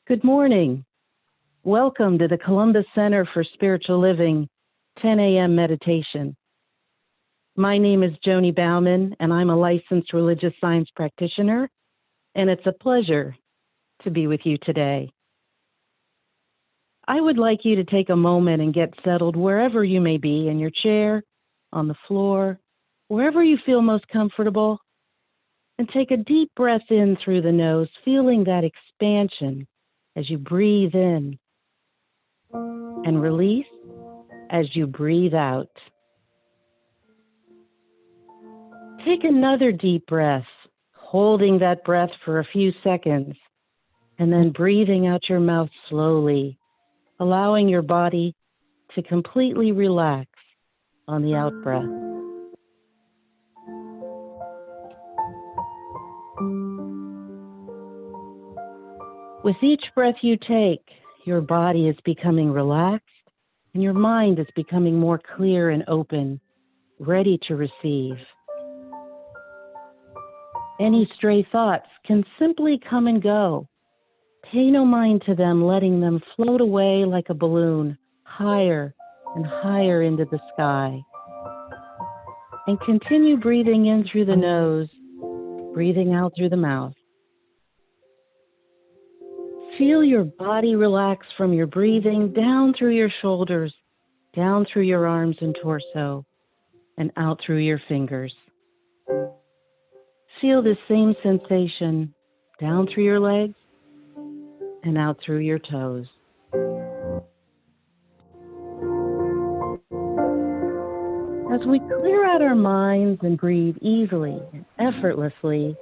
Good morning. Welcome to the Columbus Center for Spiritual Living 10 a.m. meditation. My name is Joanie Bauman, and I'm a licensed religious science practitioner, and it's a pleasure to be with you today. I would like you to take a moment and get settled wherever you may be, in your chair, on the floor, wherever you feel most comfortable, and take a deep breath in through the nose, feeling that expansion as you breathe in, and release as you breathe out. Take another deep breath, holding that breath for a few seconds, and then breathing out your mouth slowly, allowing your body to completely relax on the out breath. With each breath you take, your body is becoming relaxed and your mind is becoming more clear and open, ready to receive. Any stray thoughts can simply come and go. Pay no mind to them, letting them float away like a balloon, higher and higher into the sky. And continue breathing in through the nose, breathing out through the mouth. Feel your body relax from your breathing down through your shoulders, down through your arms and torso, and out through your fingers. Feel this same sensation down through your legs and out through your toes. As we clear out our minds and breathe easily and effortlessly,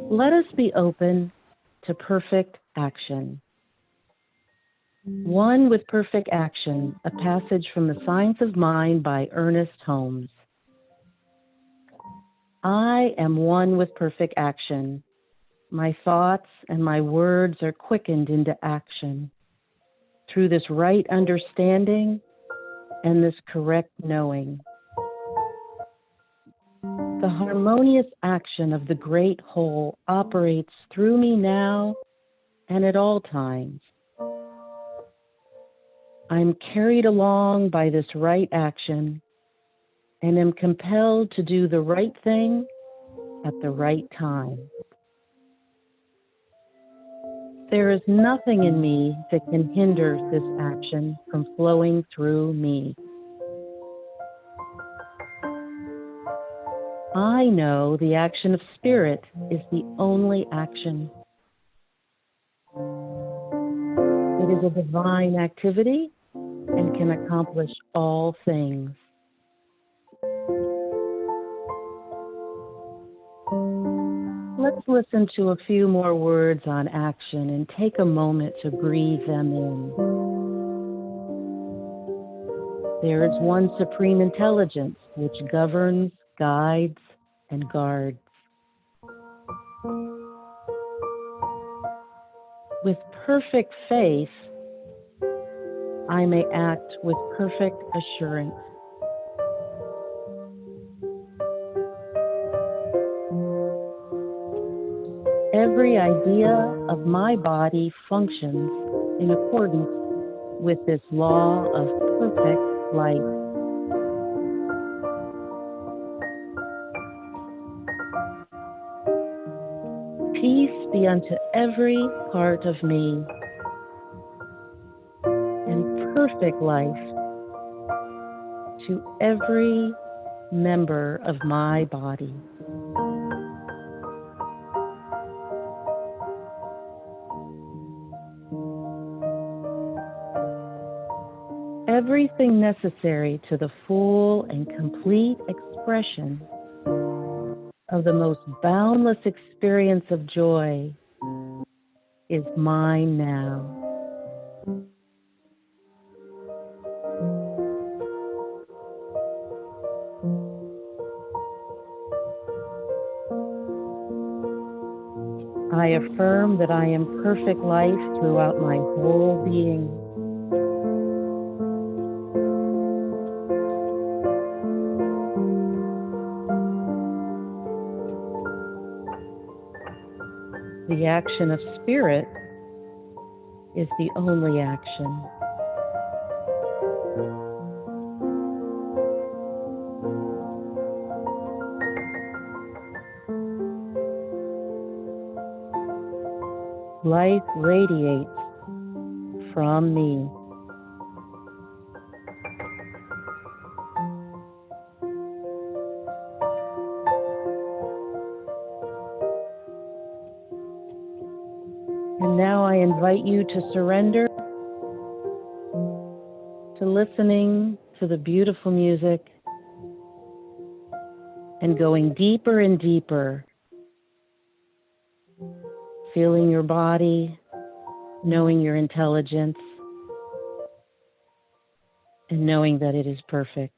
let us be open to perfect action. One with Perfect Action, a passage from The Science of Mind by Ernest Holmes. I am one with perfect action. My thoughts and my words are quickened into action through this right understanding and this correct knowing. The harmonious action of the great whole operates through me now and at all times. I'm carried along by this right action and am compelled to do the right thing at the right time. There is nothing in me that can hinder this action from flowing through me. I know the action of spirit is the only action. It is a divine activity and can accomplish all things. Let's listen to a few more words on action and take a moment to breathe them in. There is one supreme intelligence which governs, guides, and guards. With perfect faith, I may act with perfect assurance. Every idea of my body functions in accordance with this law of perfect life. Peace be unto every part of me, and perfect life to every member of my body. Everything necessary to the full and complete expression of the most boundless experience of joy is mine now. I affirm that I am perfect life throughout my whole being. The action of spirit is the only action. Life radiates from me. And now I invite you to surrender to listening to the beautiful music and going deeper and deeper, feeling your body, knowing your intelligence, and knowing that it is perfect.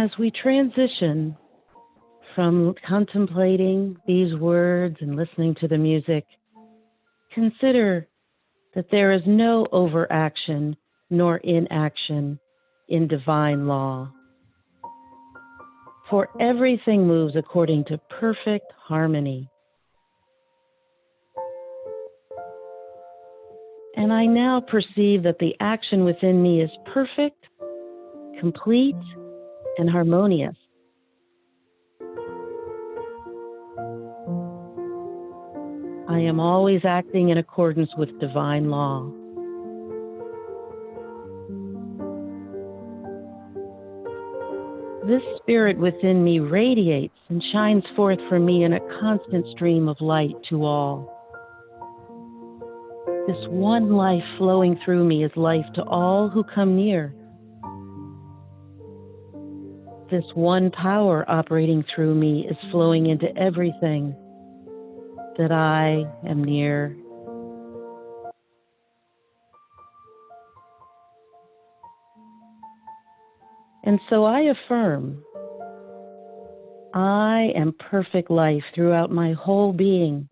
as we transition from contemplating these words and listening to the music, consider that there is no overaction nor inaction in divine law. For everything moves according to perfect harmony. And I now perceive that the action within me is perfect, complete, and harmonious. I am always acting in accordance with divine law. This spirit within me radiates and shines forth from me in a constant stream of light to all. This one life flowing through me is life to all who come near. This one power operating through me is flowing into everything that I am near. And so I affirm, I am perfect life throughout my whole being.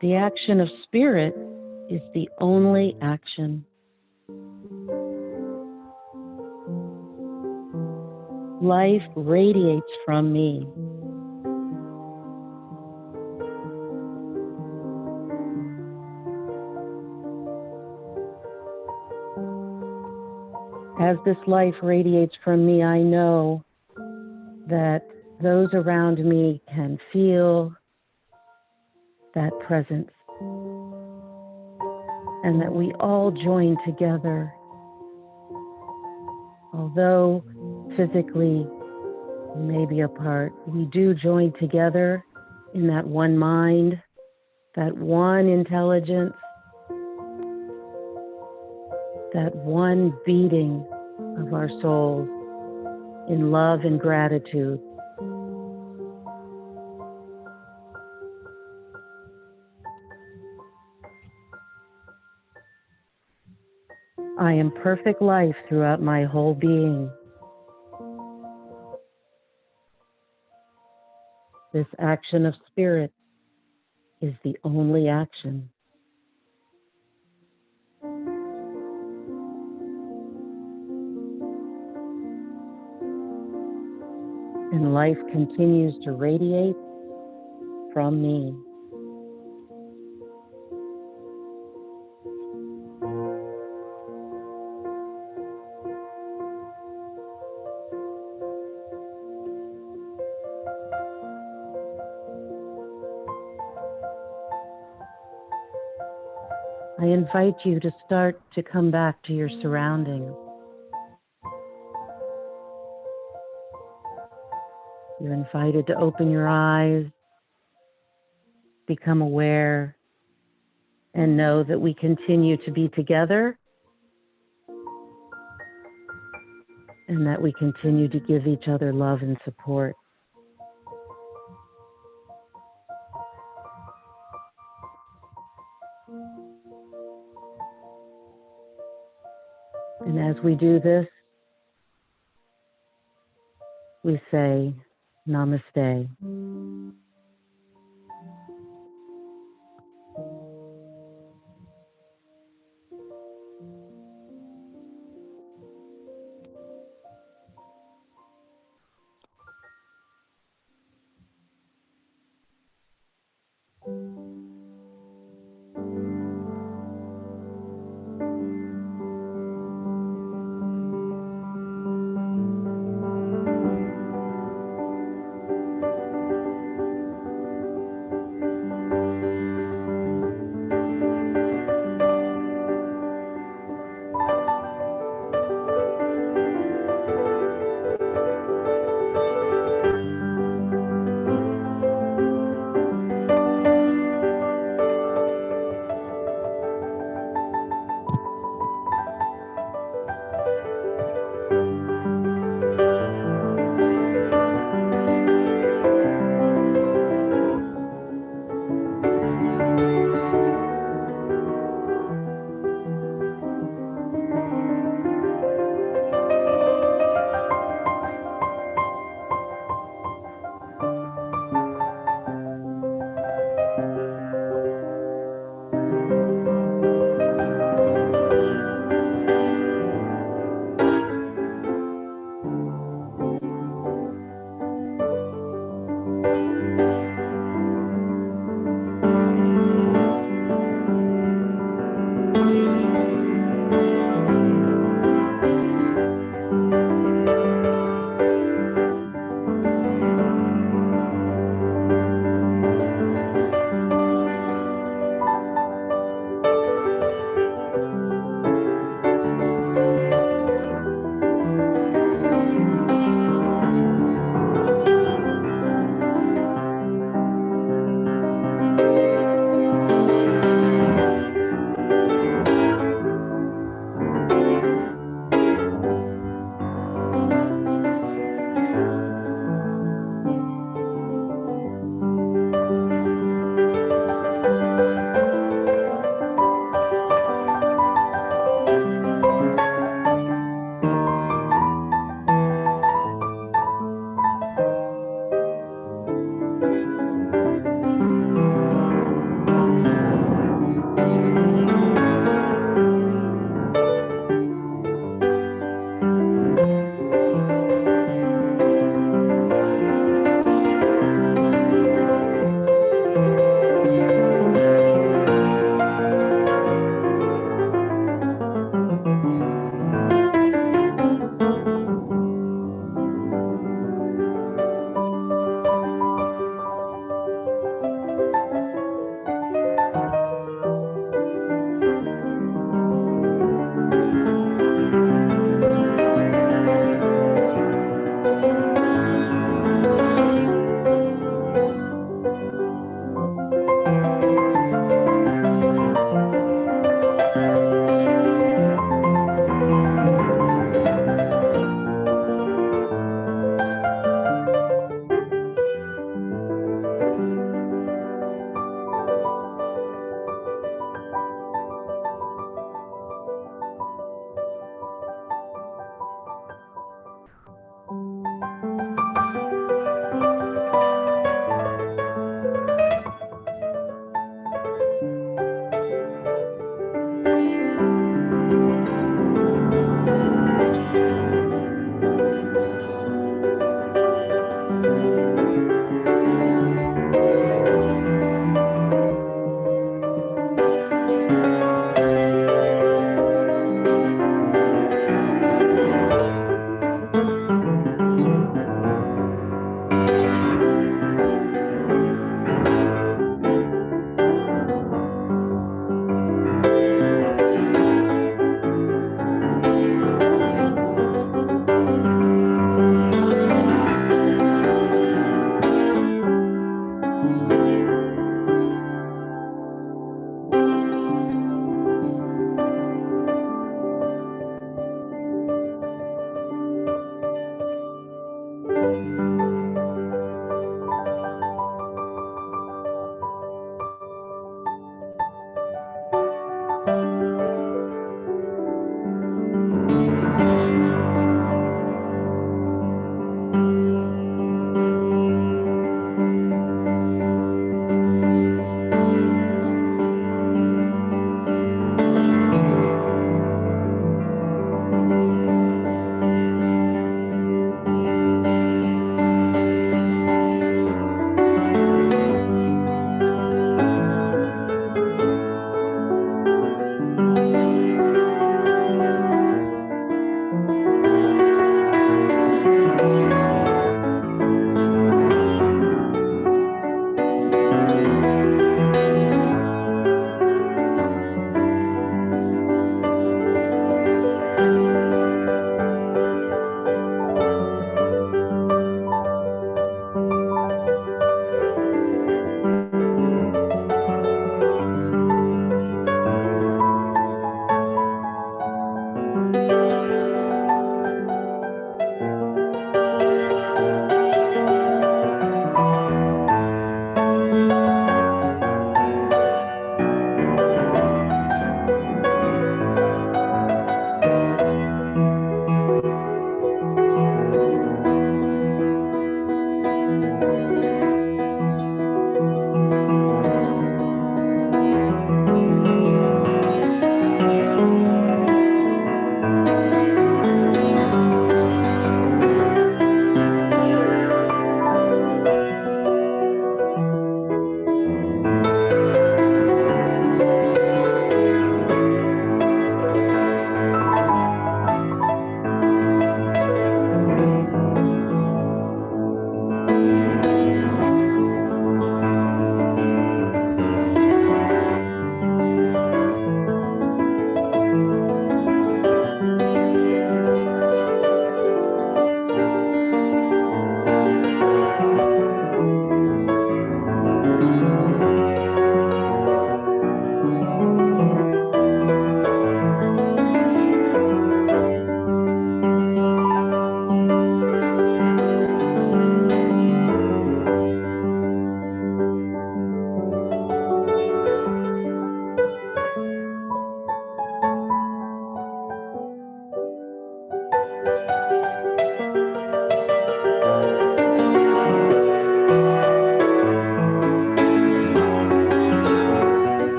The action of spirit is the only action. Life radiates from me. As this life radiates from me, I know that those around me can feel that presence, and that we all join together. Although physically we may be apart, we do join together in that one mind, that one intelligence, that one beating of our souls in love and gratitude. I am perfect life throughout my whole being. This action of spirit is the only action. And life continues to radiate from me. I invite you to start to come back to your surroundings. You're invited to open your eyes, become aware, and know that we continue to be together and that we continue to give each other love and support. And as we do this, we say, Namaste.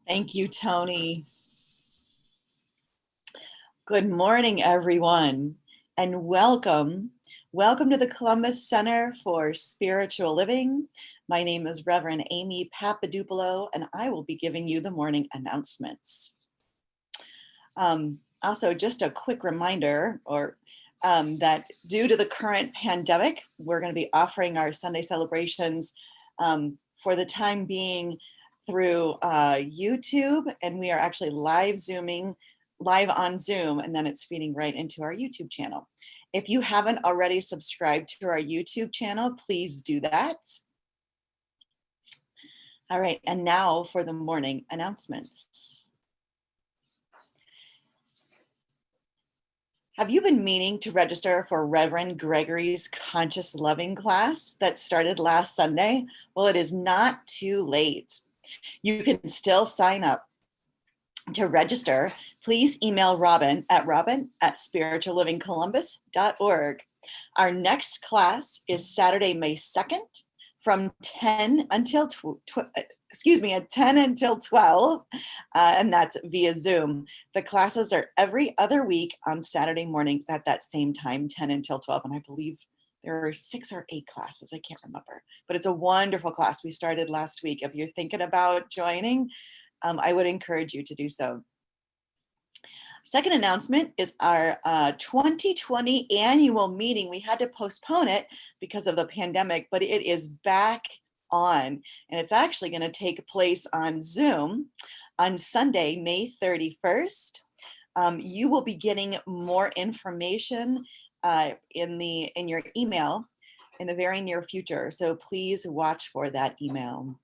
Thank you, Tony. Good morning, everyone, and welcome. Welcome to the Columbus Center for Spiritual Living. My name is Reverend Amy Papadopulo, and I will be giving you the morning announcements. Also, just a quick reminder, that due to the current pandemic, we're going to be offering our Sunday celebrations for the time being through YouTube, and we are actually live on Zoom, and then it's feeding right into our YouTube channel. If you haven't already subscribed to our YouTube channel, please do that. All right, and now for the morning announcements. Have you been meaning to register for Reverend Gregory's Conscious Loving class that started last Sunday? Well, it is not too late. You can still sign up. To register, please email Robin at spirituallivingcolumbus.org. Our next class is Saturday, May 2nd from 10 until 12, and that's via Zoom. The classes are every other week on Saturday mornings at that same time, 10 until 12, and I believe there are 6 or 8 classes. I can't remember, but it's a wonderful class. We started last week. If you're thinking about joining, I would encourage you to do so. Second announcement is our 2020 annual meeting. We had to postpone it because of the pandemic, but it is back on, and it's actually going to take place on Zoom on Sunday, May 31st. You will be getting more information in your email in the very near future, so please watch for that email.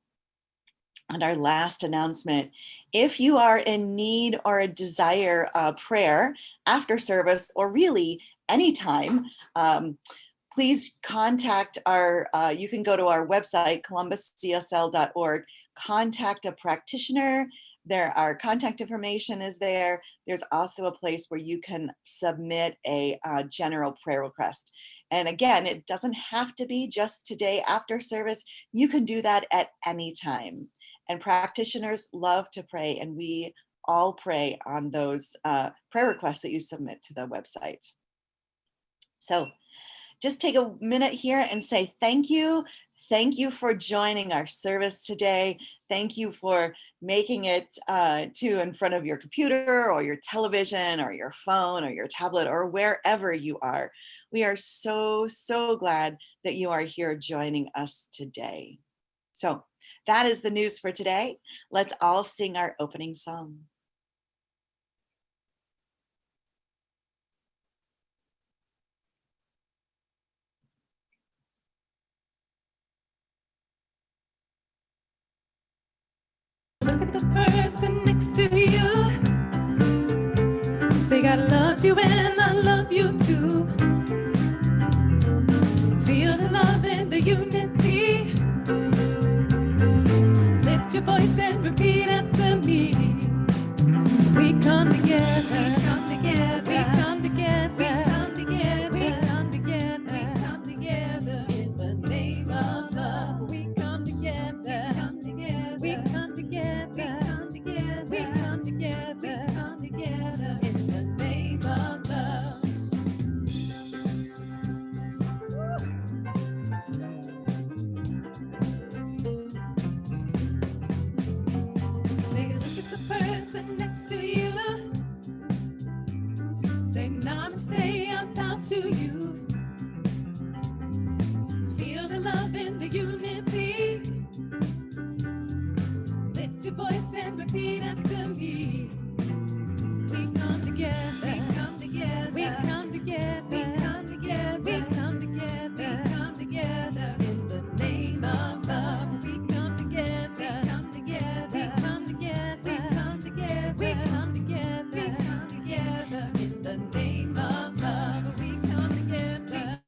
And our last announcement, if you are in need or a desire prayer after service, or really anytime, please contact you can go to our website, columbuscsl.org, contact a practitioner. Our contact information is there. There's also a place where you can submit a general prayer request. And again, it doesn't have to be just today after service. You can do that at any time. And practitioners love to pray, and we all pray on those prayer requests that you submit to the website. So just take a minute here and say thank you. Thank you for joining our service today. Thank you for making it to in front of your computer or your television or your phone or your tablet or wherever you are. We are so, so glad that you are here joining us today. So that is the news for today. Let's all sing our opening song. Look at the person next to you. Say God loves you and I love you too. Feel the love and the unity. Lift your voice and repeat after me. We come together. We come together. We come together. We come together. We come together. We come together in the name of love. We come together. We come together. We come together. We come together. We come together in the name of love. Take a look at the person next to you. Say namaste, I bow to you. Feel the love and the unity. Lift your voice and repeat after me. We come together. We come together. We come together. We come together. We come together. We come together in the name of love. We come together. We come together. We come together. We come together. We come together. We come together in the name of love. We come together.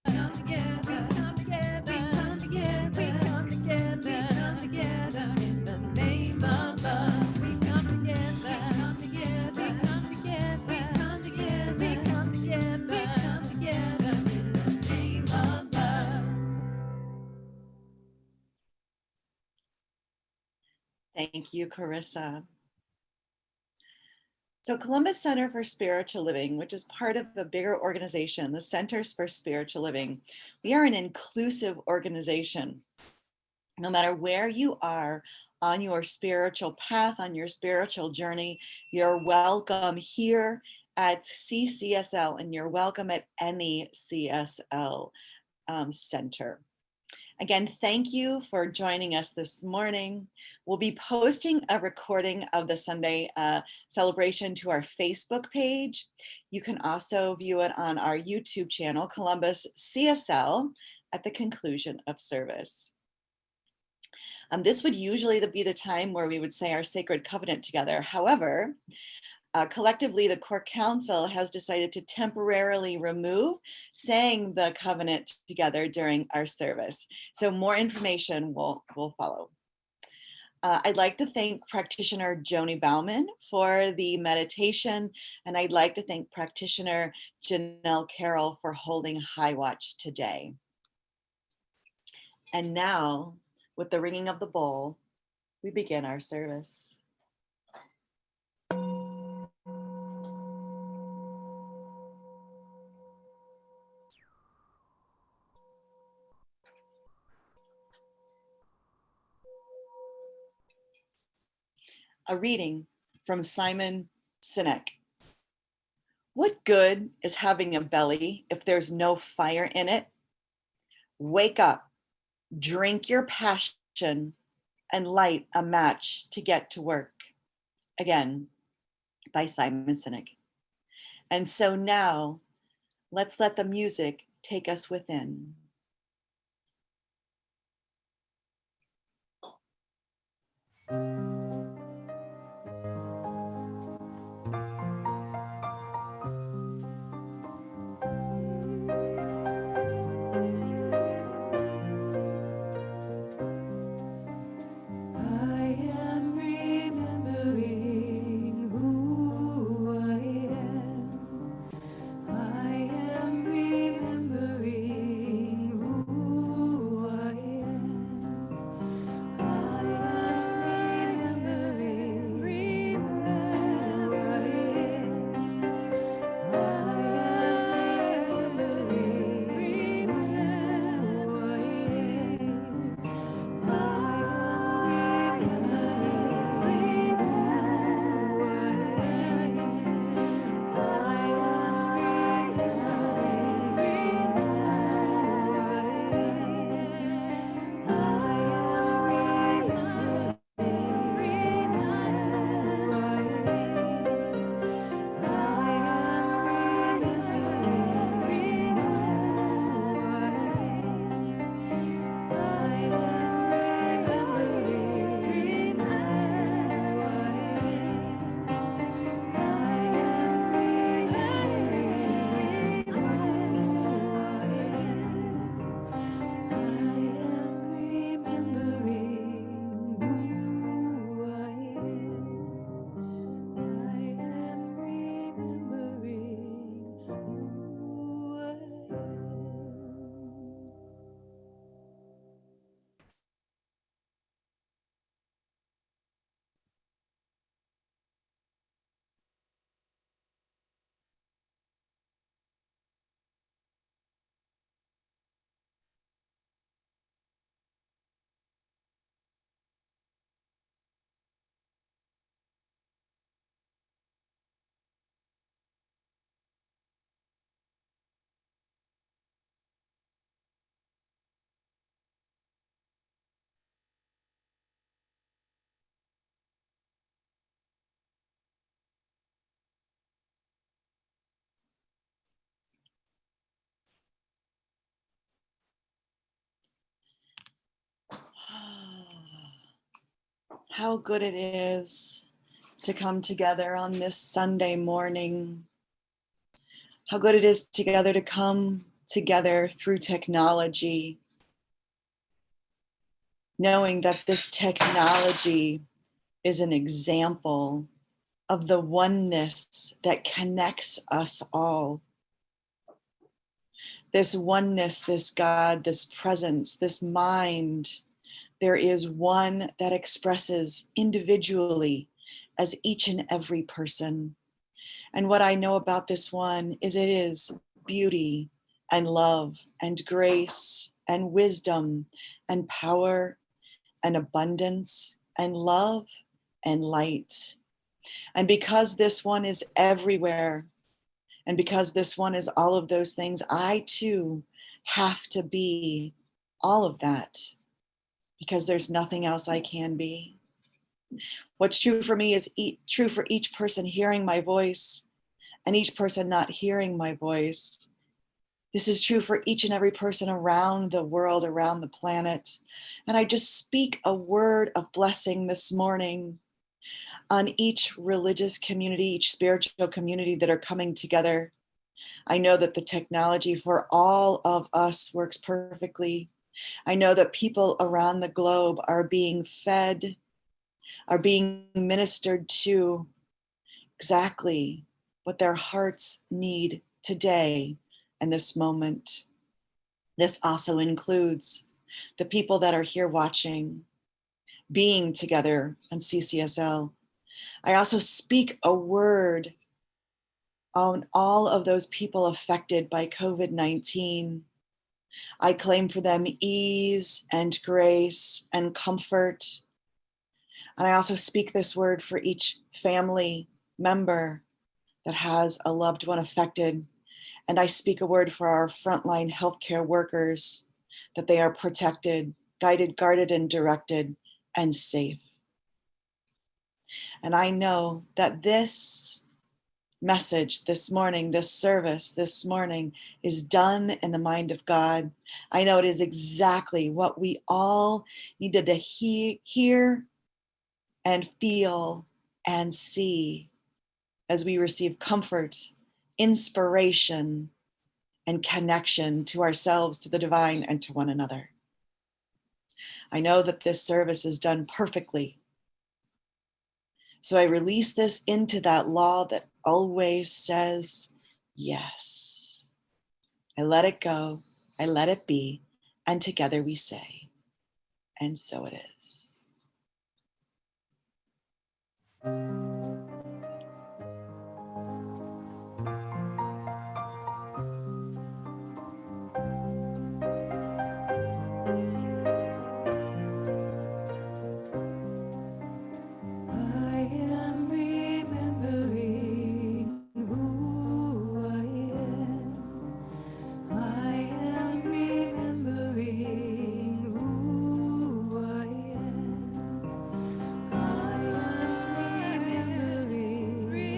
Come together. We come together. We come together. We come together. We come together in the name of love. We come together. We come together. We come together. We come Thank you, Carissa. So Columbus Center for Spiritual Living, which is part of a bigger organization, the Centers for Spiritual Living, we are an inclusive organization. No matter where you are on your spiritual path, on your spiritual journey, you're welcome here at CCSL, and you're welcome at any CSL center. Again, thank you for joining us this morning. We'll be posting a recording of the Sunday celebration to our Facebook page. You can also view it on our YouTube channel, Columbus CSL, at the conclusion of service. This would usually be the time where we would say our sacred covenant together. However, collectively, the Core Council has decided to temporarily remove saying the covenant together during our service. So more information will follow. I'd like to thank practitioner Joanie Bauman for the meditation, and I'd like to thank practitioner Janelle Carroll for holding Highwatch today. And now, with the ringing of the bowl, we begin our service. A reading from Simon Sinek. What good is having a belly if there's no fire in it? Wake up, drink your passion, and light a match to get to work. Again, by Simon Sinek. And so now, let's let the music take us within. How good it is to come together on this Sunday morning. How good it is together to come together through technology, knowing that this technology is an example of the oneness that connects us all. This oneness, this God, this presence, this mind there is one that expresses individually as each and every person. And what I know about this one is it is beauty and love and grace and wisdom and power and abundance and love and light. And because this one is everywhere, and because this one is all of those things, I too have to be all of that, because there's nothing else I can be. What's true for me is true for each person hearing my voice and each person not hearing my voice. This is true for each and every person around the world, around the planet. And I just speak a word of blessing this morning on each religious community, each spiritual community that are coming together. I know that the technology for all of us works perfectly. I know that people around the globe are being fed, are being ministered to exactly what their hearts need today and this moment. This also includes the people that are here watching, being together on CCSL. I also speak a word on all of those people affected by COVID-19. I claim for them ease and grace and comfort. And I also speak this word for each family member that has a loved one affected. And I speak a word for our frontline healthcare workers, that they are protected, guided, guarded, and directed, and safe. And I know that this message this morning, this service this morning is done in the mind of God. I know it is exactly what we all needed to hear and feel and see as we receive comfort, inspiration, and connection to ourselves, to the divine, and to one another. I know that this service is done perfectly. So I release this into that law that always says yes. I let it go, I let it be, and together we say, and so it is. I am remembering who I am. I am remembering who I am. I am remembering who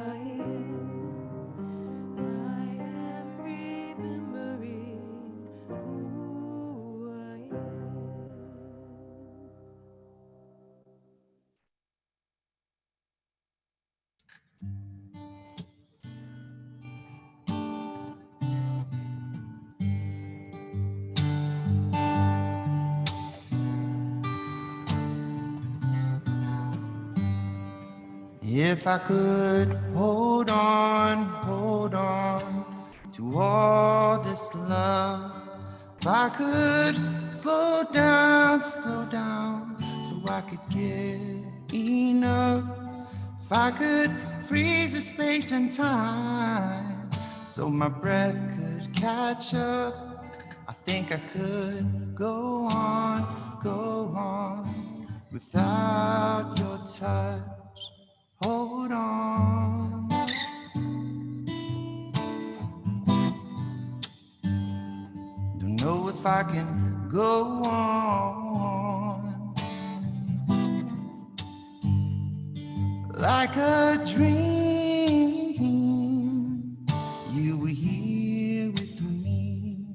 I am. I am remembering who I am. If I could hold on to all this love, if I could slow down, so I could get enough, if I could freeze the space and time, so my breath could catch up, I think I could go on, without your touch. Hold on. Don't know if I can go on like a dream. You were here with me.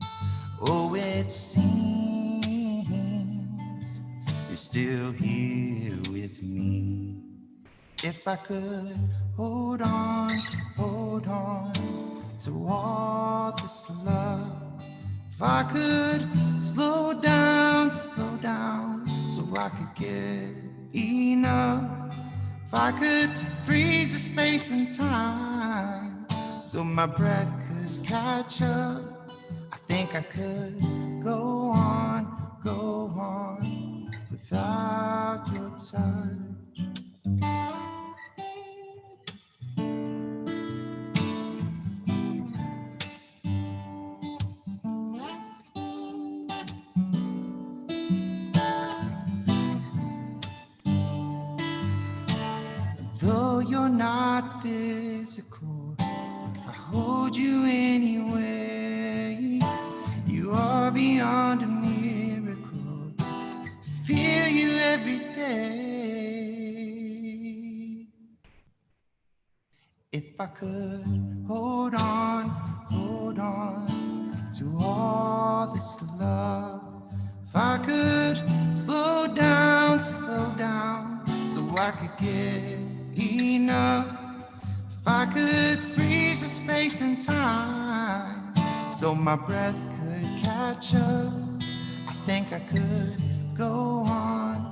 Oh, it seems you're still here with me. If I could hold on to all this love. If I could slow down, so I could get enough. If I could freeze the space and time, so my breath could catch up. I think I could go on without your touch. Though you're not physical, I hold you anyway. You are beyond a miracle. Feel you every day. If I could hold on to all this love. If I could slow down, so I could get enough. If I could freeze the space and time, so my breath could catch up. I think I could go on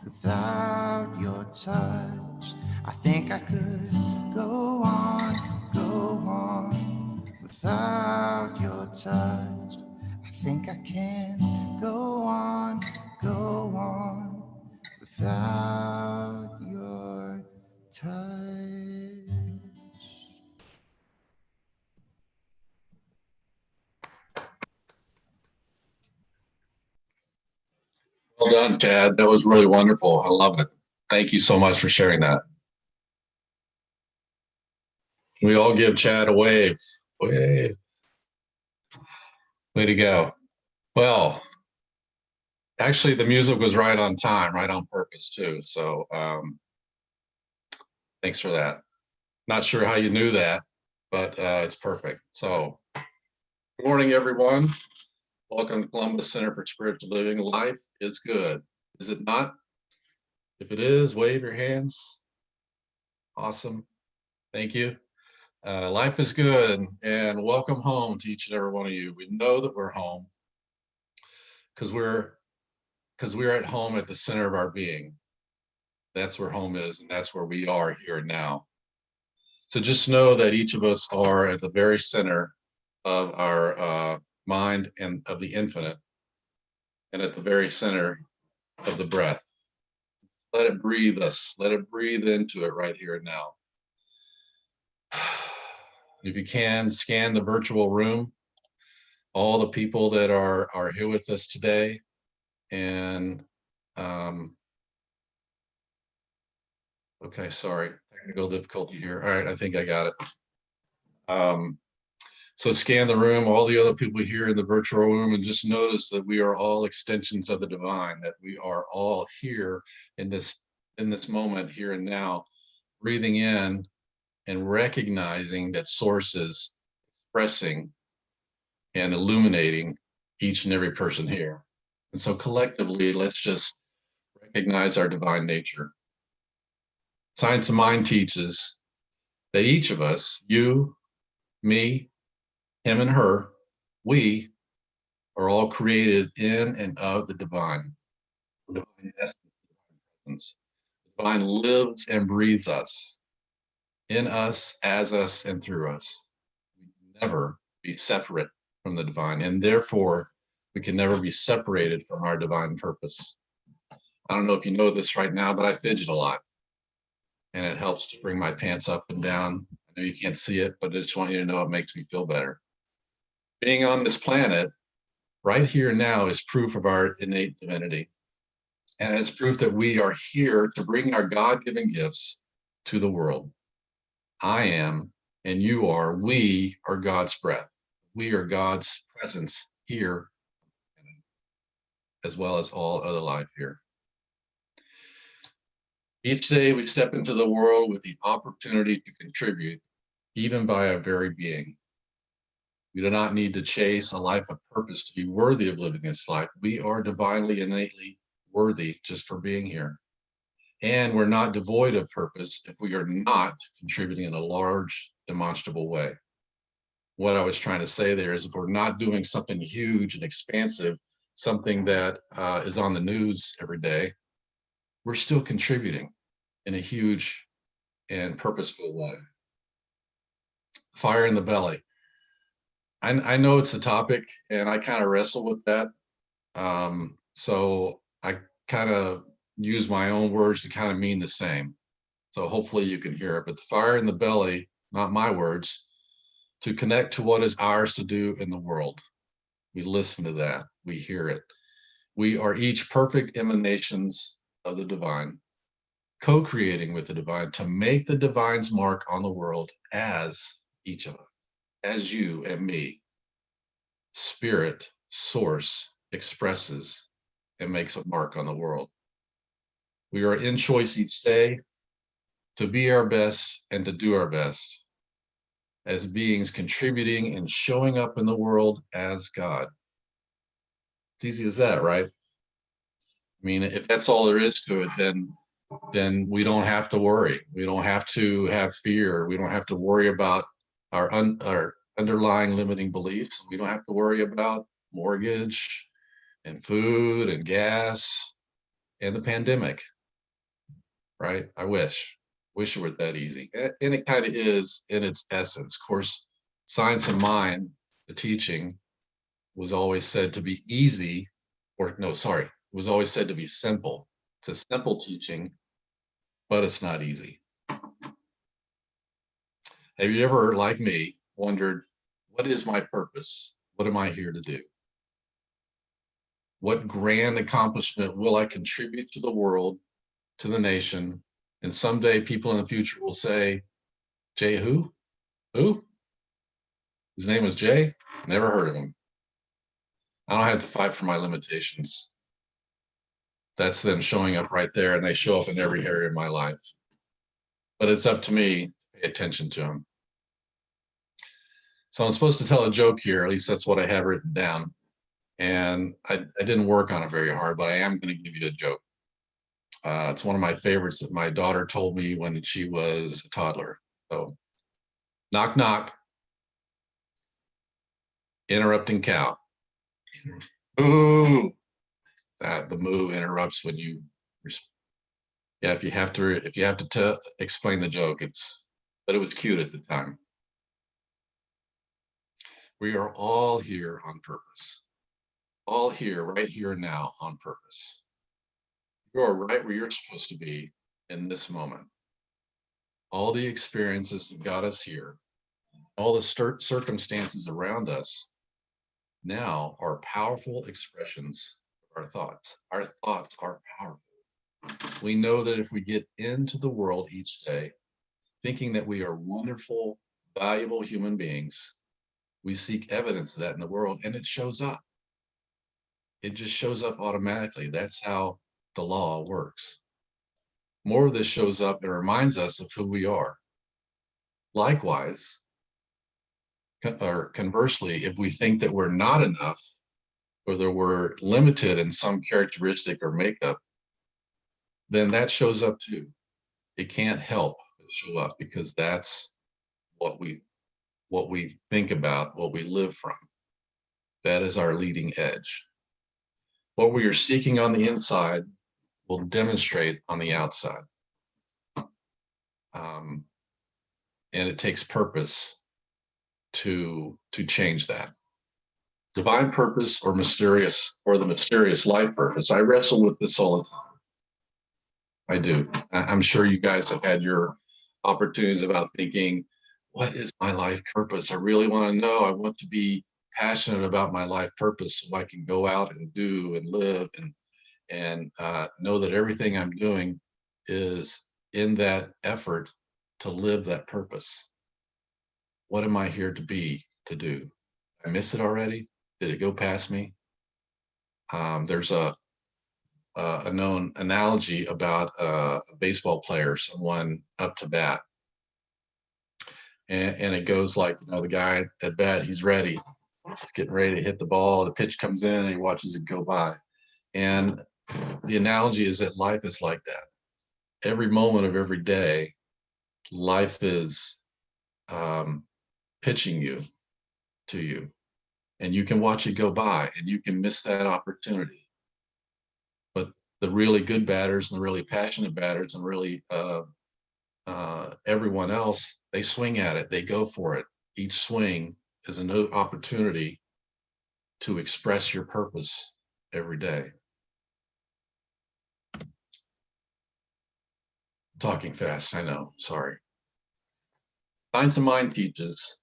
without your touch. I think I could go on without your touch. I think I can go on without your touch. Well done, Chad. That was really wonderful. I love it. Thank you so much for sharing that. We all give Chad a wave. Wave. Way to go. Well, actually, the music was right on time, right on purpose, too. So thanks for that. Not sure how you knew that, but it's perfect. So good morning, everyone. Welcome to Columbus Center for Spiritual Living. Life is good, is it not? If it is, wave your hands. Awesome. Thank you. Life is good, and welcome home to each and every one of you. We know that we're home because we're at home at the center of our being. That's where home is, and that's where we are here and now. So just know that each of us are at the very center of our mind and of the infinite, and at the very center of the breath. Let it breathe us. Let it breathe into it right here and now. If you can, scan the virtual room, all the people that are here with us today. And, okay, sorry, technical difficulty here. All right, I think I got it. So scan the room, all the other people here in the virtual room, and just notice that we are all extensions of the divine, that we are all here in this moment, here and now, breathing in and recognizing that source is expressing and illuminating each and every person here. And so collectively, let's just recognize our divine nature. Science of Mind teaches that each of us, you, me, him and her, we are all created in and of the divine. The divine essence, the divine presence. The divine lives and breathes us, in us, as us, and through us. We can never be separate from the divine, and therefore we can never be separated from our divine purpose. I don't know if you know this right now, but I fidget a lot, and it helps to bring my pants up and down. I know you can't see it, but I just want you to know it makes me feel better. Being on this planet right here now is proof of our innate divinity. and as proof that we are here to bring our God-given gifts to the world. I am, and you are, we are God's breath. We are God's presence here, as well as all other life here. Each day we step into the world with the opportunity to contribute, even by our very being. We do not need to chase a life of purpose to be worthy of living this life. We are divinely, innately worthy just for being here. And we're not devoid of purpose if we are not contributing in a large, demonstrable way. What I was trying to say there is if we're not doing something huge and expansive, something that is on the news every day, we're still contributing in a huge and purposeful way. Fire in the belly. I know it's a topic and I kind of wrestle with that. So I kind of use my own words to kind of mean the same. So hopefully you can hear it, but the fire in the belly, not my words, to connect to what is ours to do in the world. We listen to that, we hear it. We are each perfect emanations of the divine, co-creating with the divine to make the divine's mark on the world as each of us, as you and me. Spirit, source, expresses and makes a mark on the world. We are in choice each day to be our best and to do our best as beings contributing and showing up in the world as God. It's easy as that, right? I mean, if that's all there is to it, then we don't have to worry. We don't have to have fear. We don't have to worry about our underlying limiting beliefs. We don't have to worry about mortgage and food and gas and the pandemic, right? I wish it were that easy. And it kind of is in its essence. Of course, science of mind, the teaching, was always said to be easy, or no, sorry, it was always said to be simple. It's a simple teaching, but it's not easy. Have you ever, like me, wondered, what is my purpose? What am I here to do? What grand accomplishment will I contribute to the world, to the nation? And someday people in the future will say, Jay who? Who? His name was Jay? Never heard of him. I don't have to fight for my limitations. That's them showing up right there, and they show up in every area of my life. But it's up to me to pay attention to them. So I'm supposed to tell a joke here, at least that's what I have written down. And I didn't work on it very hard, but I am going to give you a joke. It's one of my favorites that my daughter told me when she was a toddler. So, knock, knock. Interrupting cow. Moo. That the moo interrupts when you. Yeah, if you have to explain the joke, but it was cute at the time. We are all here on purpose. All here, right here and now, on purpose. You are right where you're supposed to be in this moment. All the experiences that got us here, all the circumstances around us now are powerful expressions of our thoughts. Our thoughts are powerful. We know that if we get into the world each day, thinking that we are wonderful, valuable human beings, we seek evidence of that in the world, and it shows up. It just shows up automatically. That's how the law works. More of this shows up and reminds us of who we are. Likewise, or conversely, if we think that we're not enough, or that we're limited in some characteristic or makeup, then that shows up too. It can't help but show up because that's what we think about, what we live from. That is our leading edge. What we are seeking on the inside will demonstrate on the outside. And it takes purpose to change that. Divine purpose or the mysterious life purpose. I wrestle with this all the time. I do. I'm sure you guys have had your opportunities about thinking, what is my life purpose? I really want to know. I want to be passionate about my life purpose so I can go out and do and live and know that everything I'm doing is in that effort to live that purpose. What am I here to be, to do? Did I miss it already? Did it go past me? There's a known analogy about a baseball player, someone up to bat. And it goes like, you know, the guy at bat, he's ready. He's getting ready to hit the ball. The pitch comes in and he watches it go by. And the analogy is that life is like that. Every moment of every day, life is pitching you to you. And you can watch it go by and you can miss that opportunity. But the really good batters and the really passionate batters and really everyone else, they swing at it, they go for it. Each swing is a new opportunity to express your purpose every day. Talking fast, I know, sorry. Science of Mind teaches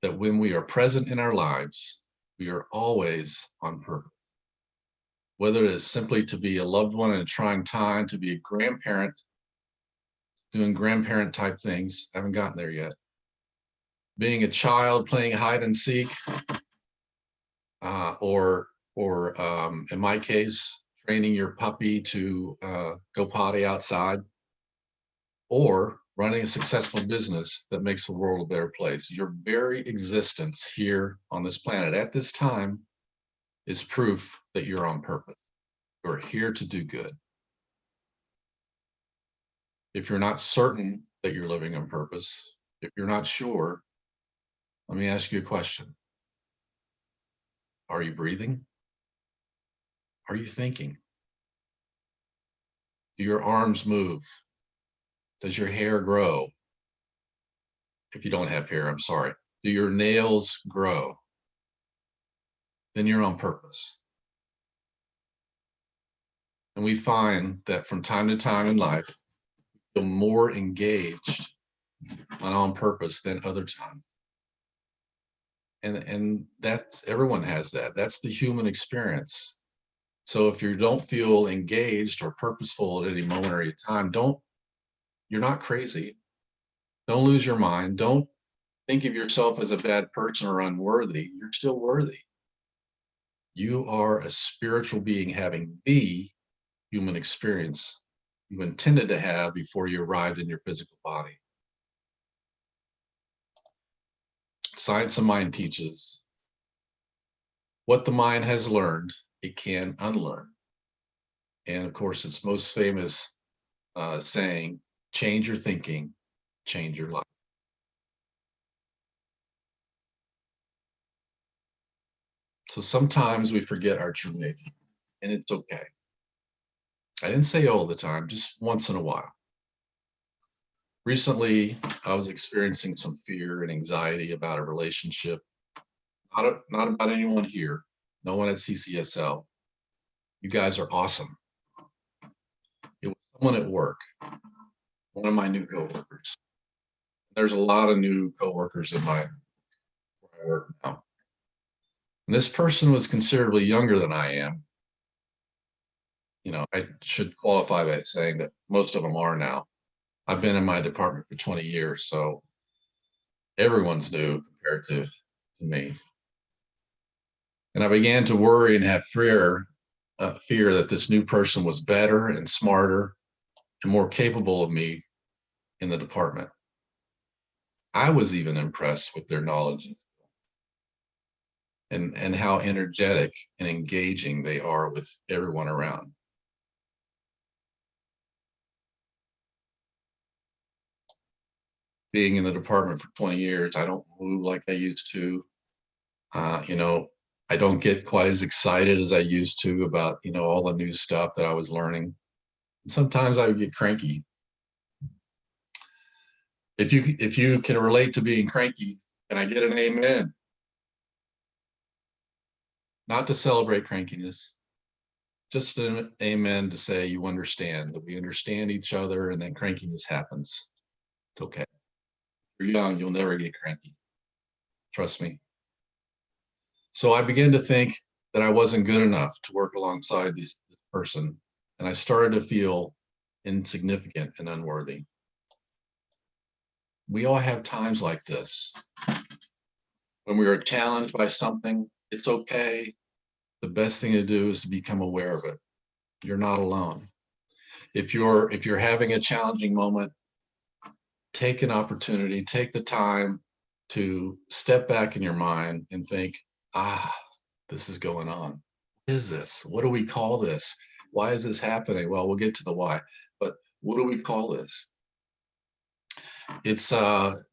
that when we are present in our lives, we are always on purpose. Whether it is simply to be a loved one in a trying time, to be a grandparent, doing grandparent type things, I haven't gotten there yet. Being a child playing hide and seek, or in my case, training your puppy to go potty outside, or running a successful business that makes the world a better place. Your very existence here on this planet at this time is proof that you're on purpose. You're here to do good. If you're not certain that you're living on purpose, if you're not sure, let me ask you a question. Are you breathing? Are you thinking? Do your arms move? Does your hair grow? If you don't have hair, I'm sorry. Do your nails grow? Then you're on purpose. And we find that from time to time in life, we feel more engaged and on purpose than other times. And that's, everyone has that. That's the human experience. So if you don't feel engaged or purposeful at any moment or any time, you're not crazy. Don't lose your mind. Don't think of yourself as a bad person or unworthy. You're still worthy. You are a spiritual being having the human experience you intended to have before you arrived in your physical body. Science of Mind teaches what the mind has learned, it can unlearn. And of course, its most famous saying, change your thinking, change your life. So sometimes we forget our true nature, and it's okay. I didn't say all the time, just once in a while. Recently, I was experiencing some fear and anxiety about a relationship, not about anyone here, no one at CCSL. You guys are awesome. It was someone at work, one of my new coworkers. There's a lot of new coworkers in where I work now. And this person was considerably younger than I am. You know, I should qualify by saying that most of them are now. I've been in my department for 20 years, so everyone's new compared to me. And I began to worry and have fear that this new person was better and smarter and more capable of me in the department. I was even impressed with their knowledge and how energetic and engaging they are with everyone around. Being in the department for 20 years, I don't move like I used to. You know, I don't get quite as excited as I used to about, you know, all the new stuff that I was learning. And sometimes I would get cranky. If you can relate to being cranky, can I get an amen? Not to celebrate crankiness, just an amen to say you understand, that we understand each other, and then crankiness happens. It's okay. If you're young, you'll never get cranky. Trust me. So I began to think that I wasn't good enough to work alongside this person, and I started to feel insignificant and unworthy. We all have times like this. When we are challenged by something, it's okay. The best thing to do is to become aware of it. You're not alone. If you're having a challenging moment, take an opportunity, take the time to step back in your mind and think, this is going on. What is this? What do we call this? Why is this happening? Well, we'll get to the why, but what do we call this? It's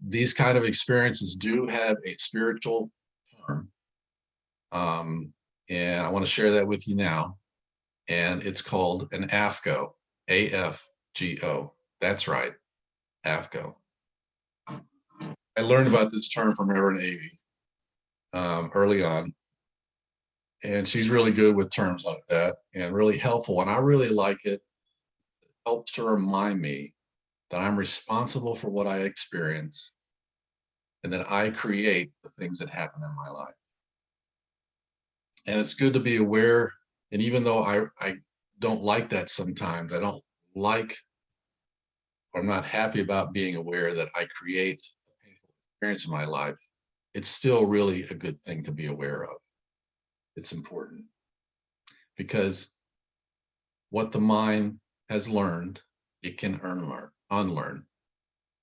these kind of experiences do have a spiritual term. And I want to share that with you now. And it's called an AFGO, A-F-G-O. That's right, AFGO. I learned about this term from Reverend Avey early on. And she's really good with terms like that and really helpful. And I really like it. It helps to remind me that I'm responsible for what I experience and that I create the things that happen in my life. And it's good to be aware. And even though I don't like that sometimes, I don't like, or I'm not happy about being aware that I create a painful experience in my life, it's still really a good thing to be aware of. It's important because what the mind has learned, it can unlearn.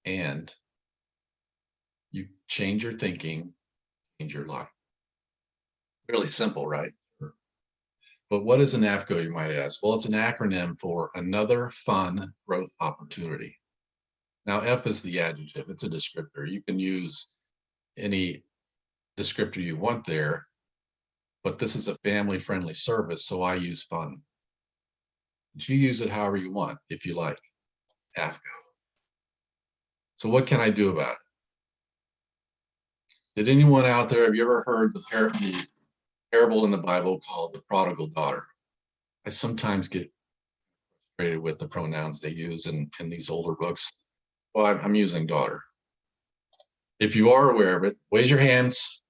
And you change your thinking, change your life. Really simple, right? But what is an AFGO, you might ask? Well, it's an acronym for another fun growth opportunity. Now, F is the adjective, it's a descriptor. You can use any descriptor you want there, but this is a family-friendly service, so I use fun. But you use it however you want, if you like, AFGO. So what can I do about it? Did anyone out there, have you ever heard the parable in the Bible called the prodigal daughter? I sometimes get frustrated with the pronouns they use in these older books. Well, I'm using daughter. If you are aware of it, raise your hands.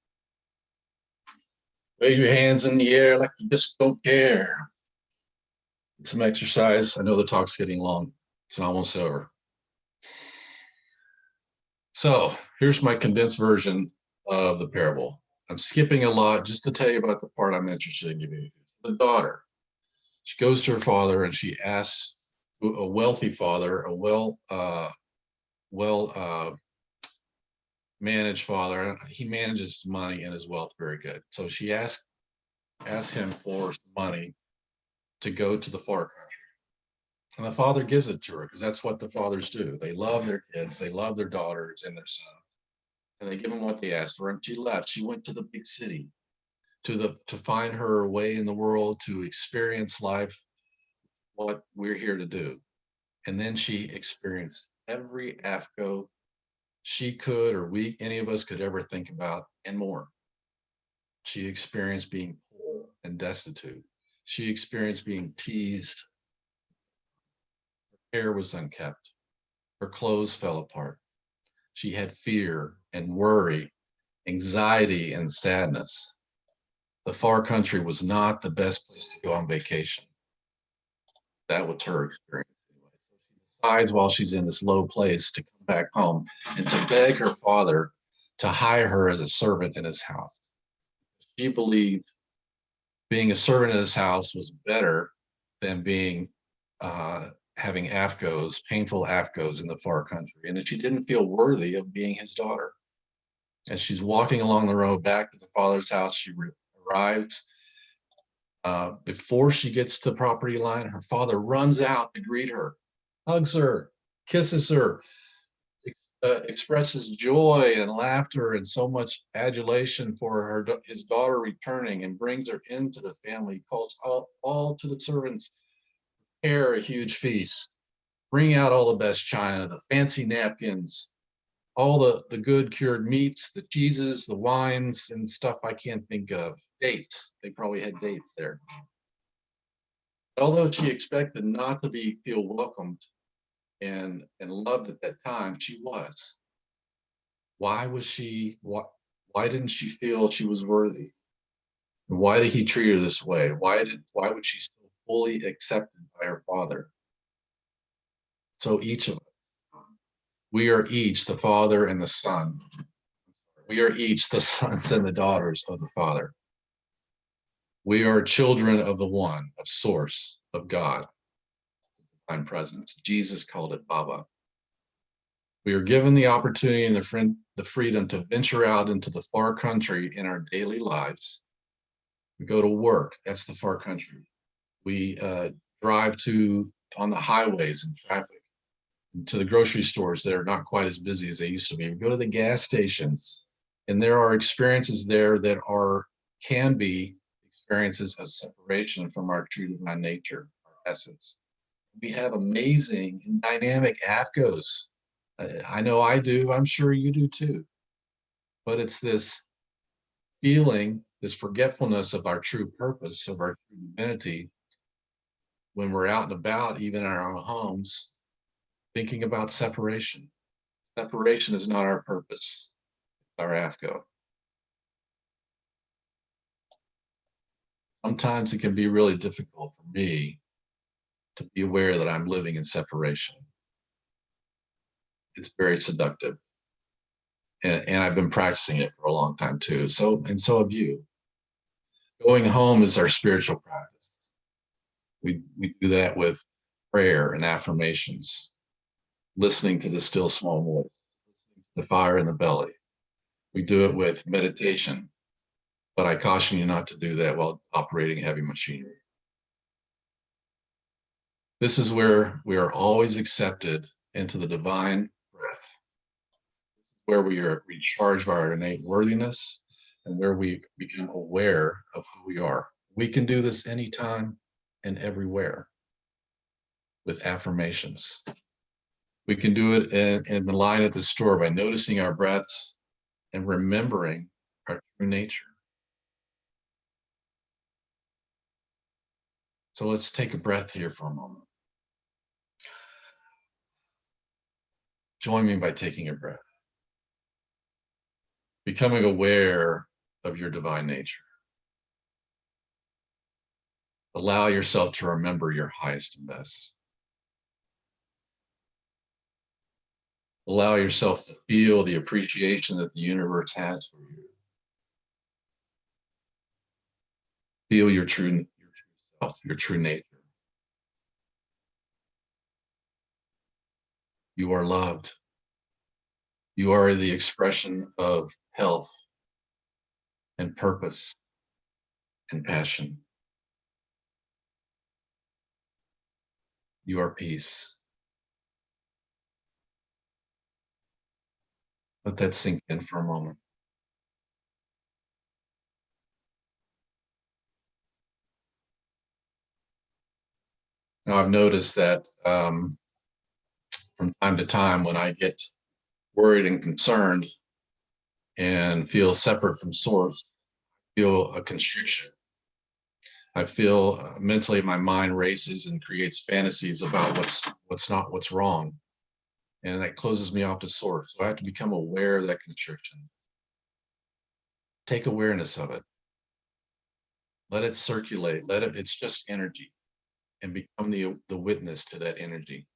Raise your hands in the air like you just don't care. Some exercise. I know the talk's getting long. It's almost over. So here's my condensed version of the parable. I'm skipping a lot just to tell you about the part I'm interested in giving you. The daughter, she goes to her father and she asks a wealthy father, a well managed father. He manages money and his wealth very good. So she asks him for some money to go to the far country. And the father gives it to her because that's what the fathers do. They love their kids, they love their daughters and their sons. And they give them what they asked for. And she left. She went to the big city to find her way in the world, to experience life, what we're here to do. And then she experienced every AFGO she could, or any of us could ever think about, and more. She experienced being poor and destitute. She experienced being teased. Her hair was unkept. Her clothes fell apart. She had fear and worry, anxiety and sadness. The far country was not the best place to go on vacation. That was her experience. So she decides while she's in this low place to come back home and to beg her father to hire her as a servant in his house. She believed being a servant in his house was better than being having AFGOs, painful AFGOs in the far country, and that she didn't feel worthy of being his daughter. As she's walking along the road back to the father's house, she arrives. Before she gets to the property line, her father runs out to greet her, hugs her, kisses her, expresses joy and laughter and so much adulation for his daughter returning, and brings her into the family. He calls all to the servants, prepare a huge feast, bring out all the best china, the fancy napkins, all the good cured meats, the cheeses, the wines, and stuff I can't think of. Dates. They probably had dates there. Although she expected not to feel welcomed and loved at that time, she was. Why didn't she feel she was worthy? And why did he treat her this way? Why would she still fully accepted by our Father. So each of us, we are each the Father and the Son. We are each the sons and the daughters of the Father. We are children of the one, of Source, of God, divine presence. Jesus called it Baba. We are given the opportunity and the freedom to venture out into the far country in our daily lives. We go to work, that's the far country. We drive on the highways and traffic, to the grocery stores that are not quite as busy as they used to be. We go to the gas stations, and there are experiences there that can be experiences of separation from our true divine nature, our essence. We have amazing and dynamic AFCOs. I know I do, I'm sure you do too. But it's this feeling, this forgetfulness of our true purpose, of our true divinity, when we're out and about, even in our own homes, thinking about separation. Separation is not our purpose, it's our AFCO. Sometimes it can be really difficult for me to be aware that I'm living in separation. It's very seductive. And I've been practicing it for a long time too. So have you. Going home is our spiritual practice. We do that with prayer and affirmations, listening to the still small voice, the fire in the belly. We do it with meditation, but I caution you not to do that while operating heavy machinery. This is where we are always accepted into the divine breath, where we are recharged by our innate worthiness and where we become aware of who we are. We can do this anytime and everywhere with affirmations. We can do it in the line at the store by noticing our breaths and remembering our true nature. So let's take a breath here for a moment. Join me by taking a breath. Becoming aware of your divine nature. Allow yourself to remember your highest and best. Allow yourself to feel the appreciation that the universe has for you. Feel your true self, your true nature. You are loved. You are the expression of health and purpose and passion. You are peace. Let that sink in for a moment. Now, I've noticed that from time to time when I get worried and concerned and feel separate from source, I feel a constriction. I feel mentally my mind races and creates fantasies about what's wrong. And that closes me off to source. So I have to become aware of that constriction. Take awareness of it. Let it circulate. It's just energy, and become the witness to that energy.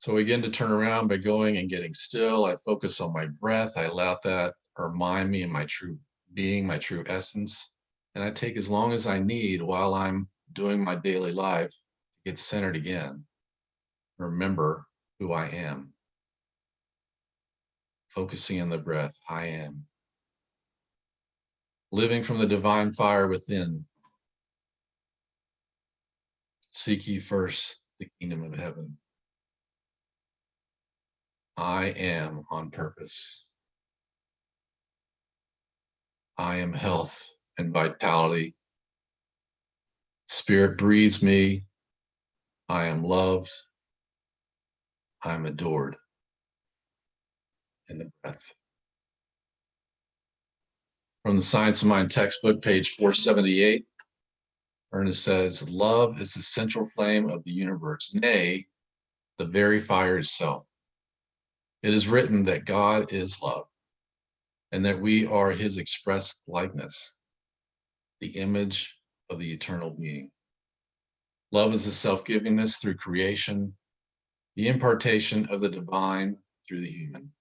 So I begin to turn around by going and getting still. I focus on my breath. I allow that to remind me of my true being, my true essence. And I take as long as I need while I'm doing my daily life to get centered again. Remember who I am. Focusing on the breath, I am. Living from the divine fire within. Seek ye first the kingdom of heaven. I am on purpose. I am health and vitality. Spirit breathes me. I am loved. I am adored. In the breath. From the Science of Mind textbook, page 478, Ernest says, love is the central flame of the universe, nay, the very fire itself. It is written that God is love, and that we are his express likeness. the image of the eternal being. Love is the self-givingness through creation, the impartation of the divine through the human.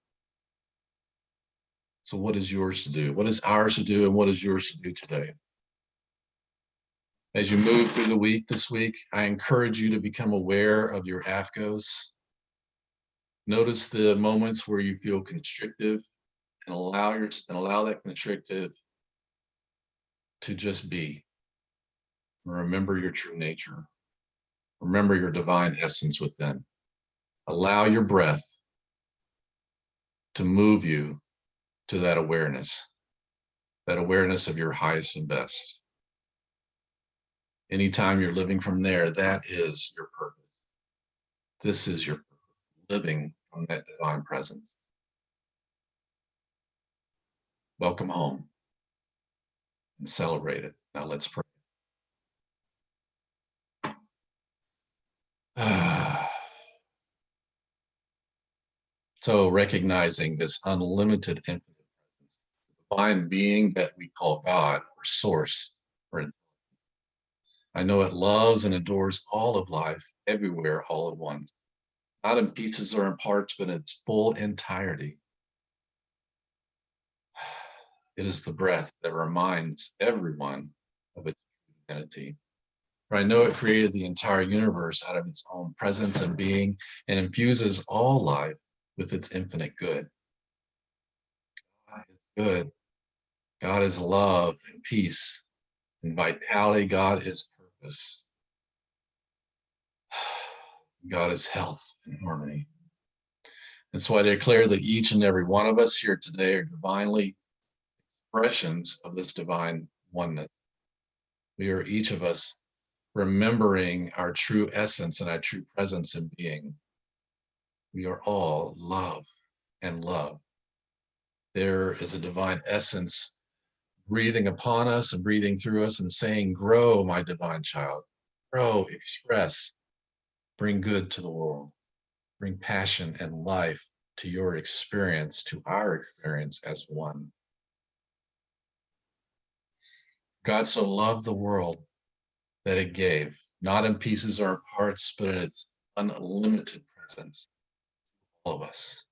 So what is yours to do? What is ours to do, and what is yours to do today? As you move through the week this week, I encourage you to become aware of your AFCOs. Notice the moments where you feel constrictive and allow that constrictive to just be. Remember your true nature. Remember your divine essence within. Allow your breath to move you to that awareness of your highest and best. Anytime you're living from there, that is your purpose. This is your purpose, living from that divine presence. Welcome home and celebrate it. Now let's pray. So recognizing this unlimited infinite presence, the divine being that we call God or source or intelligence. I know it loves and adores all of life, everywhere, all at once, not in pieces or in parts, but in its full entirety. It is the breath that reminds everyone of its identity. For I know it created the entire universe out of its own presence and being, and infuses all life with its infinite good. God is good. God is love and peace and vitality. God is purpose. God is health and harmony. And so I declare that each and every one of us here today are divinely expressions of this divine oneness. We are each of us remembering our true essence and our true presence in being. We are all love and love. There is a divine essence breathing upon us and breathing through us and saying, grow, my divine child, grow, express, bring good to the world, bring passion and life to your experience, to our experience as one. God so loved the world that it gave, not in pieces or in parts, but in its unlimited presence, all of us.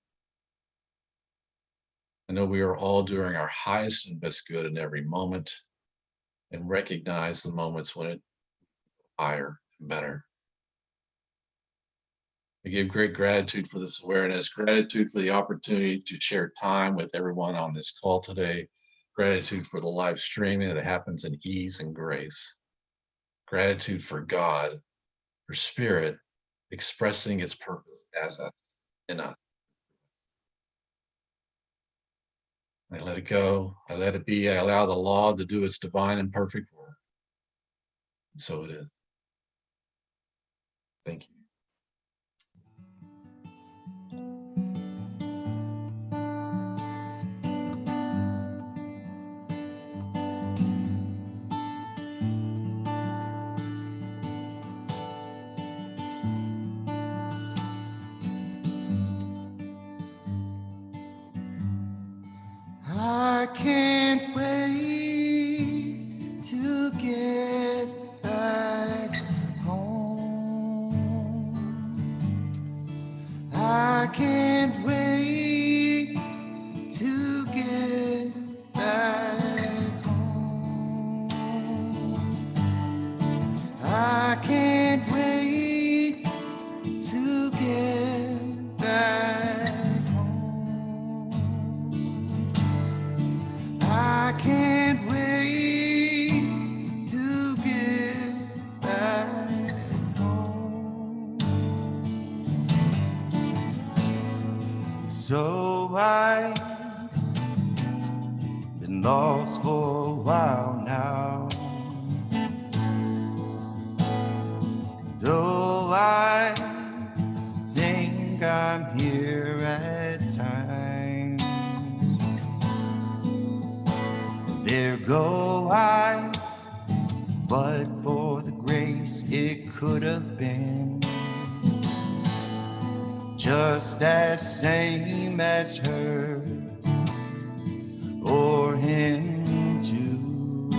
I know we are all doing our highest and best good in every moment, and recognize the moments when it's higher and better. I give great gratitude for this awareness, gratitude for the opportunity to share time with everyone on this call today, gratitude for the live streaming that happens in ease and grace, gratitude for God, for Spirit, expressing its purpose as us, in us. I let it go, I let it be, I allow the law to do its divine and perfect work. And so it is. Thank you. I can't wait to get back home. I can't wait to get back home. I can't wait to get back home. I can't wait to get back home. So I've been lost for a while now, though I think I'm here at times. There go I, but for the grace it could have been just as same as her or him too.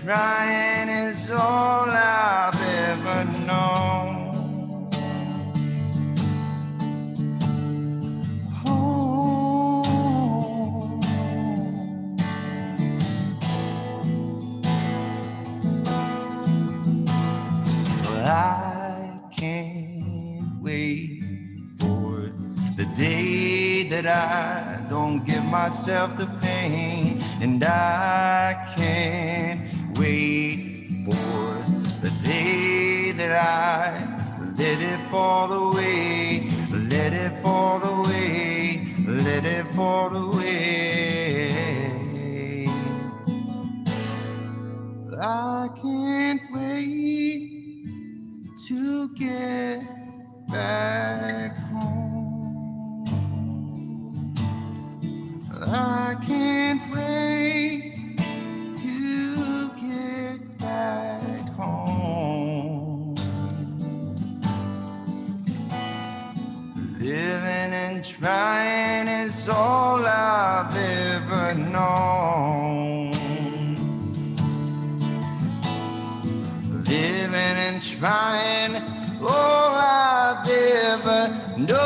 trying is all I've ever known. I can't wait for the day that I don't give myself the pain, and I can't wait for the day that I let it fall away, let it fall away, let it fall away. I can't wait to get back home. I can't wait to get back home. Living and trying is all I've ever known. Living and trying is all I've ever known.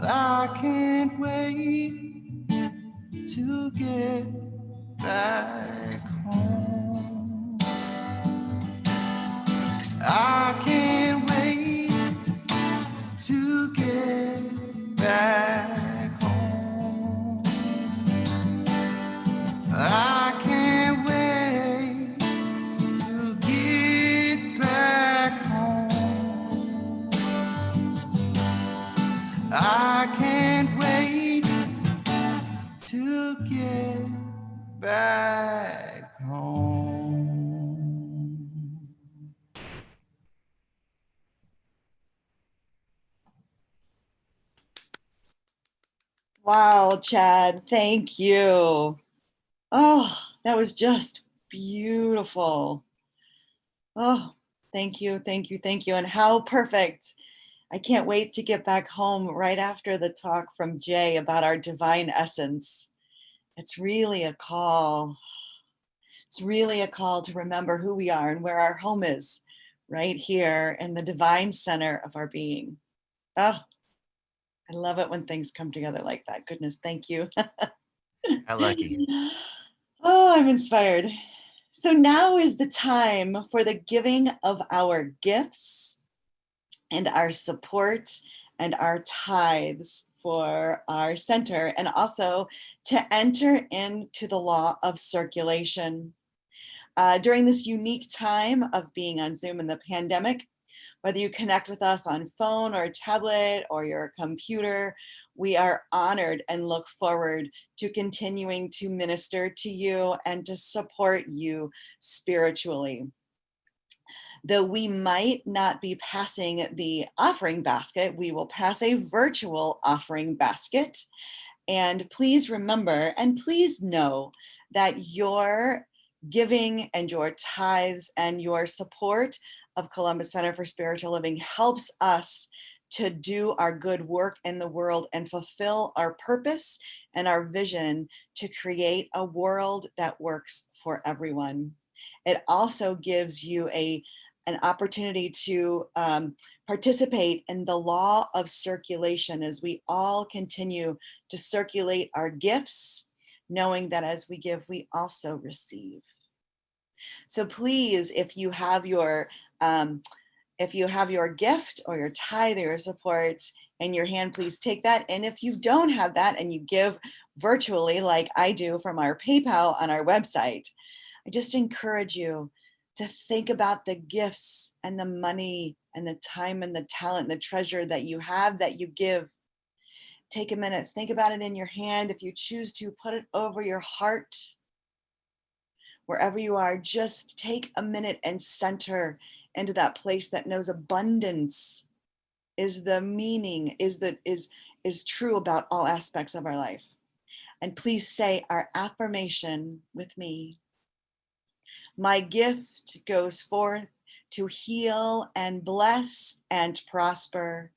I can't wait to get back home. I can't wait to get back home. I can't wait to get back home. I can't wait to get back home. Wow, Chad, thank you. Oh, that was just beautiful. Oh, thank you, thank you, thank you. And how perfect. I can't wait to get back home right after the talk from Jay about our divine essence. It's really a call. It's really a call to remember who we are and where our home is, right here in the divine center of our being. Oh, I love it when things come together like that. Goodness, thank you. How lucky. Oh, I'm inspired. So now is the time for the giving of our gifts and our support and our tithes for our center, and also to enter into the law of circulation. During this unique time of being on Zoom in the pandemic, whether you connect with us on phone or tablet or your computer, we are honored and look forward to continuing to minister to you and to support you spiritually. Though we might not be passing the offering basket, we will pass a virtual offering basket. And please remember, and please know that your giving and your tithes and your support of Columbus Center for Spiritual Living helps us to do our good work in the world and fulfill our purpose and our vision to create a world that works for everyone. It also gives you an opportunity to participate in the law of circulation as we all continue to circulate our gifts, knowing that as we give, we also receive. So please, if you have your gift or your tithe or your support in your hand, please take that. And if you don't have that and you give virtually, like I do from our PayPal on our website, I just encourage you to think about the gifts and the money and the time and the talent and the treasure that you have that you give. Take a minute, think about it in your hand. If you choose to, put it over your heart. Wherever you are, just take a minute and center into that place that knows abundance is the meaning, is is true about all aspects of our life. And please say our affirmation with me. My gift goes forth to heal and bless and prosper.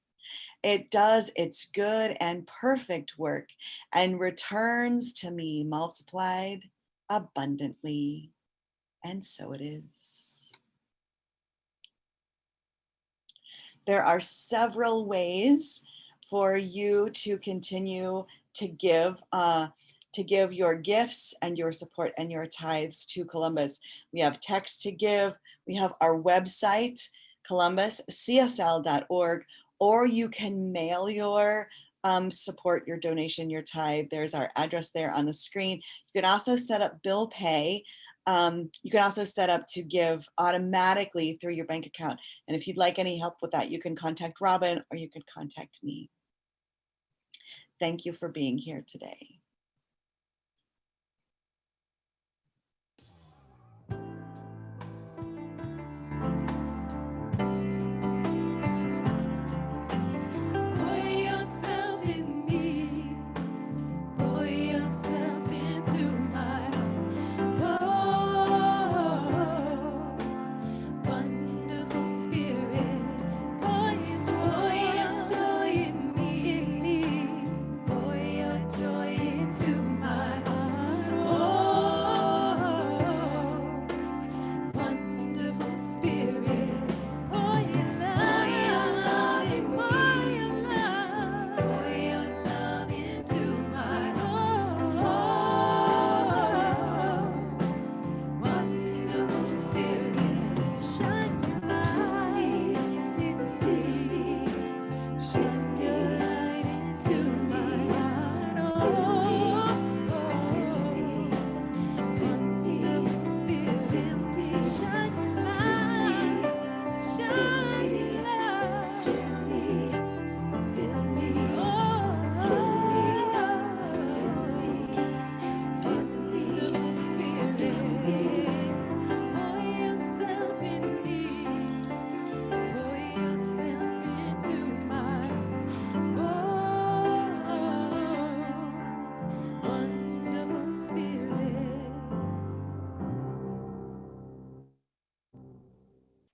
It does its good and perfect work and returns to me multiplied abundantly. And so it is. There are several ways for you to continue to give your gifts and your support and your tithes to Columbus. We have text to give. We have our website, columbuscsl.org, or you can mail your support, your donation, your tithe. There's our address there on the screen. You can also set up bill pay. You can also set up to give automatically through your bank account. And if you'd like any help with that, you can contact Robin or you can contact me. Thank you for being here today.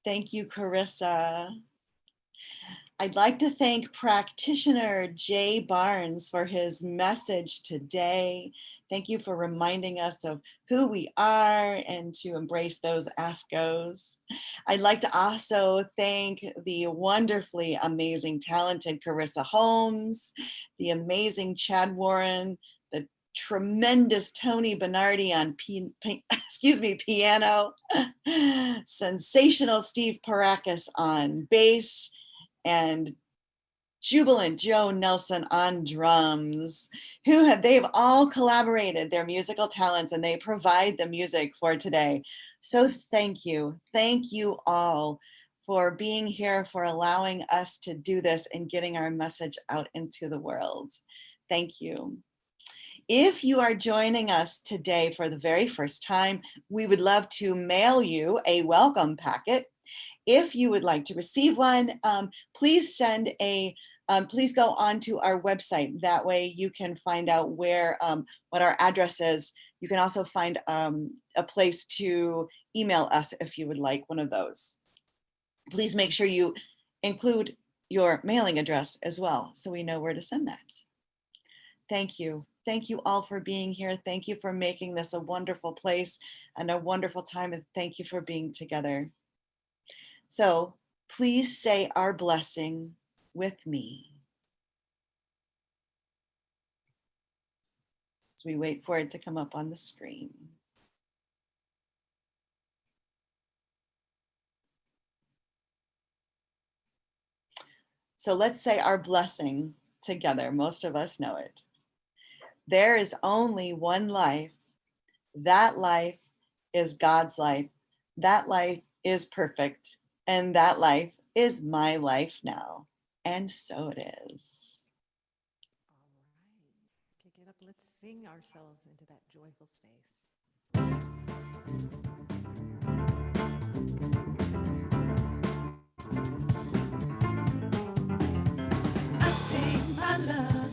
Thank you, Carissa. I'd like to thank practitioner Jay Barnes for his message today. Thank you for reminding us of who we are and to embrace those AFGOs. I'd like to also thank the wonderfully amazing, talented Carissa Holmes, the amazing Chad Warren, the tremendous Tony Bonardi on piano, sensational Steve Parakis on bass, and jubilant Joe Nelson on drums, they've all collaborated their musical talents and they provide the music for today. So thank you all for being here, for allowing us to do this and getting our message out into the world. Thank you. If you are joining us today for the very first time, we would love to mail you a welcome packet. If you would like to receive one, please please go onto our website. That way you can find out what our address is. You can also find a place to email us if you would like one of those. Please make sure you include your mailing address as well so we know where to send that. Thank you. Thank you all for being here. Thank you for making this a wonderful place and a wonderful time. And thank you for being together. So please say our blessing with me. As we wait for it to come up on the screen. So let's say our blessing together. Most of us know it. There is only one life. That life is God's life. That life is perfect. And that life is my life now. And so it is. All right, let's kick it up. Let's sing ourselves into that joyful space. I sing my love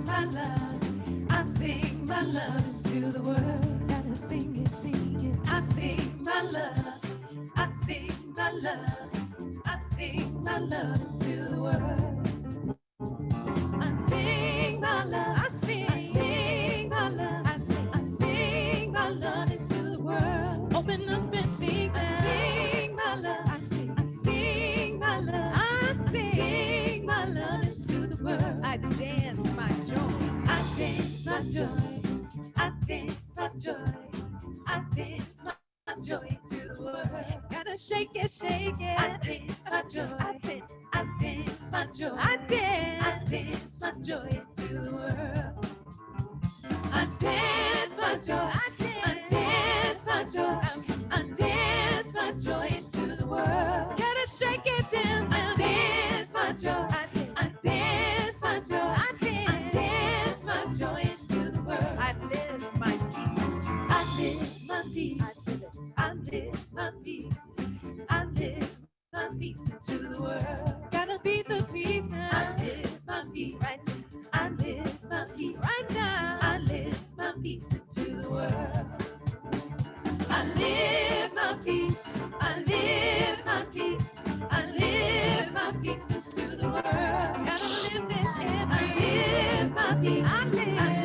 my love. I sing my love to the world. Gotta sing it, sing it. I sing my love. I sing my love. I sing my love to the world. I sing my love. I sing my love. I sing my love into the world. Open up and sing that. I sing my love. I sing my love. I sing my love into the world. I dance my joy. I dance my joy. I dance my joy. I dance my joy to the world. Gotta shake it, shake it. I dance my joy. I dance my joy. I dance my joy to the world. I dance my joy. I dance my joy. I dance my joy to the world. Gotta shake it down. I dance my joy. I dance my joy. I dance my joy to the world. I live my peace. I live my peace. I live my peace. I live my peace into the world. Gotta be the peace now. I live my peace. Right now. I live my peace. Right now. I live my peace into the world. I live my peace. I live my peace. I live my peace into the world. Gotta live it every. I live my peace. I live.